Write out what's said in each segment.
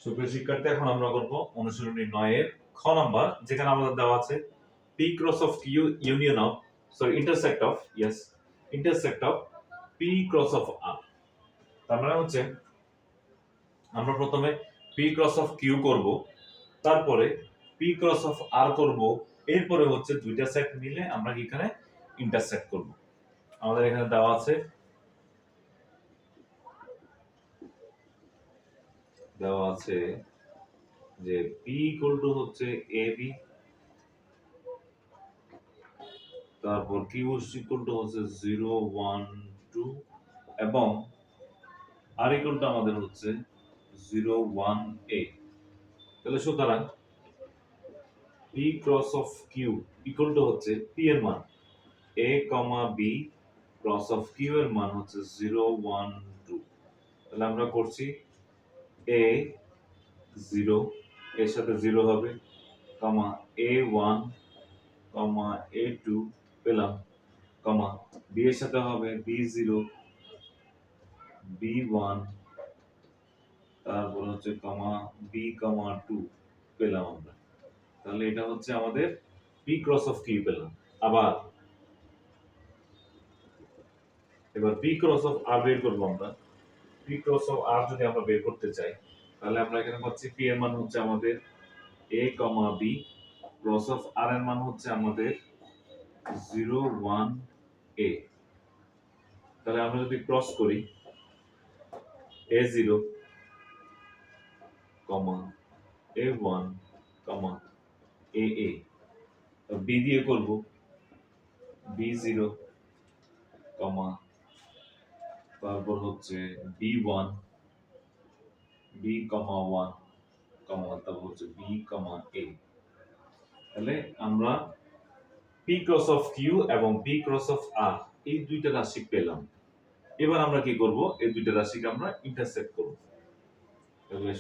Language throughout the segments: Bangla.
সুপ্রিয় শিক্ষার্থী, এখন আমরা করব অনুশীলনী 9 এর খ নাম্বার, যেখানে আমাদের দেওয়া আছে p cross of q union of intersect of p cross of r। তার মানে হচ্ছে আমরা প্রথমে p ক্রস অফ q করব, তারপরে p ক্রস অফ r করব, এরপরে হচ্ছে দুইটা সেট মিলে আমরা এখানে ইন্টারসেক্ট করব। আমাদের এখানে দেওয়া আছে যে p ইকুয়াল টু হচ্ছে ab, তারপর q ইকুয়াল টু হচ্ছে 0 1 2 এবং r ইকুয়াল টু আমাদের হচ্ছে 0 1 a। তাহলে সুতরাং p cross of q equal to হচ্ছে p এর মান a, b cross of q এর মান হচ্ছে 0 1 2। তাহলে আমরা করছি a 0 এর সাথে 0 হবে, কমা a 1 কমা a 2 পেলাম, কমা b এর সাথে হবে b 0 b 1, তারপর হচ্ছে কমা b কমা 2 পেলাম আমরা। তাহলে এটা হচ্ছে আমাদের p ক্রস অফ q পেলাম। এবার p ক্রস অফ r বের করব আমরা। p ক্রস অফ r যদি আমরা বের করতে চাই, তাহলে আমরা এখানে পাচ্ছি p এর মান হচ্ছে আমাদের a comma b, cross of r এর মান হচ্ছে আমাদের 0 1 a। তাহলে আমরা যদি ক্রস করি a0 কমা a1 কমা aa, b দিয়ে করব b0 কমা তারপর হচ্ছে b1 b কমা 1 কমা তারপর হচ্ছে b কমা a। তাহলে আমরা p ক্রস অফ q এবং p ক্রস অফ r এই দুইটা রাশি পেলাম। এবার আমরা কি করব, এই দুইটা রাশিকে আমরা ইন্টারসেক্ট করব। তাহলে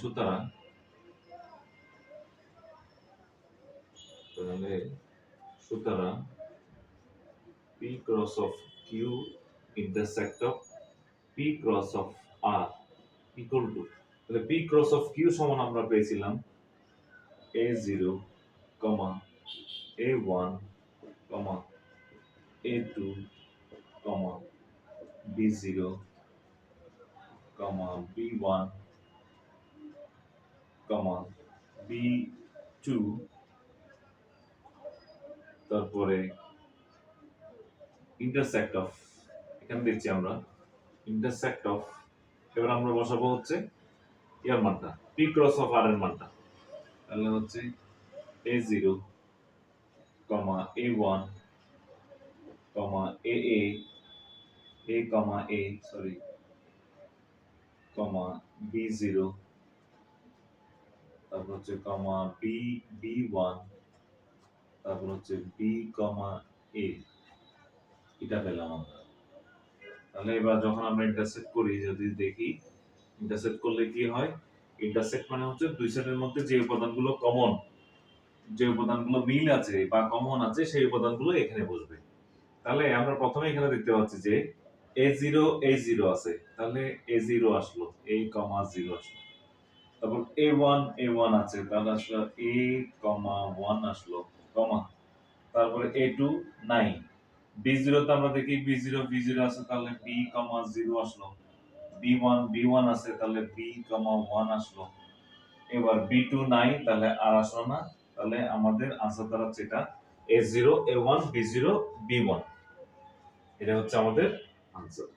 সুতরাং p cross of q intersect of p cross of r equal to, তাহলে p ক্রস অফ q সমান আমরা পেয়েছিলাম a0 কমা a1 কমা a2 কমা b0 কমা b1 কমা b2, তারপরে ইন্টারসেক্ট অফ, এখানে দেখছি আমরা ইন্টারসেক্ট অফ। এবার আমরা বসাবো হচ্ছে এর মানটা, p ক্রস অফ r এর মানটা। তাহলে হচ্ছে a0 comma a1 comma aa a comma a comma b0, তারপর হচ্ছে কমা b1, তারপর হচ্ছে b কমা a। এটা পেলাম আমরা। তাহলে এবার যখন আমরা ইন্টারসেক্ট করি, যদি দেখি ইন্টারসেক্ট করলে কি হয়, ইন্টারসেক্ট মানে হচ্ছে দুই সেটের মধ্যে যে উপাদানগুলো কমন, যে উপাদানগুলো মিল আছে বা কমন আছে, সেই উপাদানগুলো এখানে বসবে। তাহলে আমরা প্রথমে এখানে দেখতে পাচ্ছি যে a0 a0 আছে, তাহলে a0 আসলো, a, 0 আসলো। তারপর a1 a1 আছে, তাহলে আসলো a, 1 আসলো, কমা তারপরে a2 নাই, b0 তে আমরা দেখি b0 b0 আছে, তাহলে b, 0 আসলো, b1 b1 আছে, তাহলে b, 1 আসলো। এবার b2 নাই, তাহলে আর আসলো না। তাহলে আমাদের आंसर দাঁড়াচ্ছে এটা a0 a1 b0 b1। এটা হচ্ছে আমাদের आंसर।